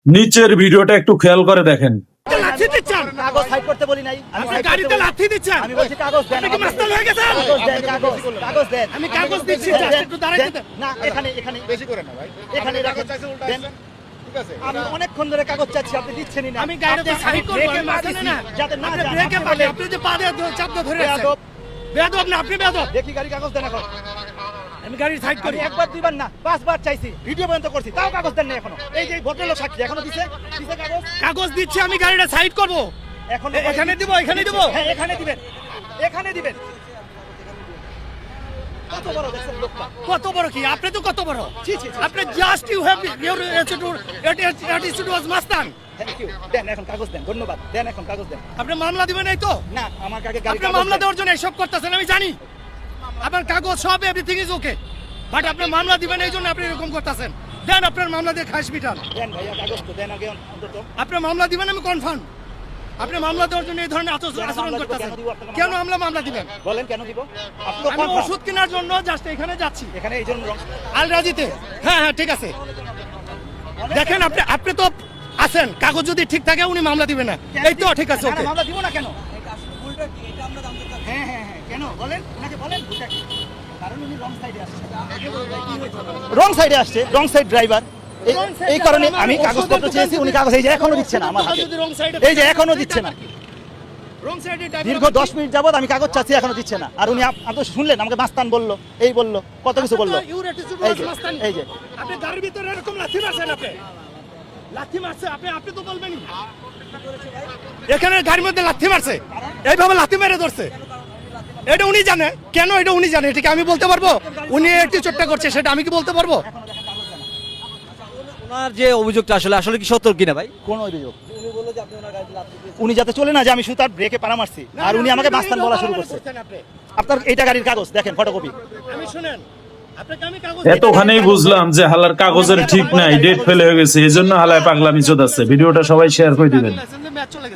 নিচের ভিডিওটা একটু খেয়াল করে দেখেন। লাঠি দিচ্ছেন, কাগজ সাইড করতে বলি নাই। আমি আপনি গাড়িতে লাঠি দিচ্ছেন। আমি বলছি কাগজ দেন। আপনি কি মাস্তান হয়ে গেছেন? কাগজ দেন, কাগজ দেন। আমি কাগজ দিচ্ছি, দেন, just একটু দাঁড়াইতে দেন। দেন। না, এখানে বেশি করে না ভাই। এখানে আপনি রাখেন। কাগজ চাইছেন উল্টা দেন। আসছেন। ঠিক আছে। আমি অনেকক্ষণ ধরে কাগজ চাচ্ছি, আপনি দিচ্ছেনই না। আমি গাড়িতে আপনি- সাইড করব, ব্রেকে আমি পা মাঝখানে দিছি, না। যাতে না আপনি যান। ব্রেকে আপনি পা বলেন, আপনি যে পা দিয়ে চাপ দিয়ে ধরে আছেন। বেয়াদব। বেয়াদব না, আপনি বেয়াদব। দেখি গাড়ি কাগজ দেন এখন। আমি গাড়ি সাইড করি। আমি একবার দুইবার না 5 বার চাইছি, ভিডিও পর্যন্ত করছি, তাও কাগজ দেন না এখনো। এই যে ভদ্রলোক সাক্ষী এখনো দিছে কাগজ। কাগজ দিচ্ছি, আমি গাড়িটা সাইড করব। এখন এখানে দিব, এখানে দিব। হ্যাঁ, এখানে দিবেন, এখানে দিবেন। কত বড় দেখছেন লোকটা। কত বড় কি? আপনি তো কত বড়? ছি, ছি, ছি। আপনি just you have your attitude was মাস্তান। Thank you. দেন এখন কাগজ দেন, ধন্যবাদ। দেন এখন কাগজ দেন। আপনি মামলা দিবেন এই তো? না, আমার আগে গাড়ি আপনি কাগজ মামলা দেন। দেওয়ার জন্য এসব করতেছেন, আমি জানি। আপনার কাগজ সব এভরিথিং ইজ ওকে, বাট আপনি মামলা দিবেন এই জন্য আপনি এরকম করতেছেন। দেন আপনার মামলা দিয়ে খাস মিটান। দেন ভাইয়া কাগজ তো দেন আগে অন্তত। আপনি মামলা দিবেন, আমি কনফার্ম। আপনি মামলা দেওয়ার জন্য এই ধরনের আচরণ করতেছেন। কেন মামলা দিবেন? বলেন কেন দিব? আপনি তো আমি confirm। ওষুধ কেনার জন্য জাস্ট এখানে যাচ্ছি, এখানে এই জন্য আলরাজিতে। হ্যাঁ হ্যাঁ, ঠিক আছে। দেখেন আপনি তো আছেন, কাগজ যদি ঠিক থাকে উনি মামলা দিবেন না। এই তো ঠিক আছে, না, না, ওকে। মামলা দিব না কেন? হ্যাঁ হ্যাঁ হ্যাঁ, কেন বলেন, ওনাকে বলেন ভুলটা কি? কারণ উনি রং সাইডে আসছে। রং সাইডে আসছে, রং সাইড ড্রাইভার। এই কারণে আমি কাগজপত্র চেয়েছি, উনি কাগজ এই যে এখনো দিচ্ছে না আমার হাতে। যদি wrong side এ এই যে এখনো দিচ্ছে না। wrong side এ driver দীর্ঘ 10 মিনিট যাবত আমি কাগজ চাচ্ছি, এখনো দিচ্ছে না। আর উনি আপনি শুনলেন আমাকে মাস্তান বললো, এই বললো, কত কিছু বললো। আপনার your attitude এই was যে, মাস্তানি। এই যে। আপনি গাড়ির ভিতরে এরকম লাথি মারছেন, লাথি মারছে আপনি তো বলবেনই। এখানে গাড়ির মধ্যে লাথি মারছে, এইভাবে লাথি মেরে ধরছে। এটা উনি জানে কেন, এটা উনি জানে, ঠিক আমি বলতে পারবো? উনি একটু চোট্টা করছে, সেটা আমি কি বলতে পারবো? ওনার যে অভিযোগটা আসলে কি সত্য কিনা ভাই? কোন অভিযোগ? উনি যাতে চলে না, যে আমি শুধু তার ব্রেকে পাড়া মারছি, আর উনি আমাকে মাস্তান বলা শুরু করছে। আপনার এইটা গাড়ির কাগজ দেখেন, ফটোকপি। আমি শুনেন, আপনাকে আমি কাগজ এতখানেই বুঝলাম যে হালার কাগজের ঠিক নাই, ডেট ফেল হয়ে গেছে, এই জন্য হালায় পাগলামি চোদাচ্ছে। ভিডিওটা সবাই শেয়ার করে দিবেন। ম্যাচ চলে গেছে।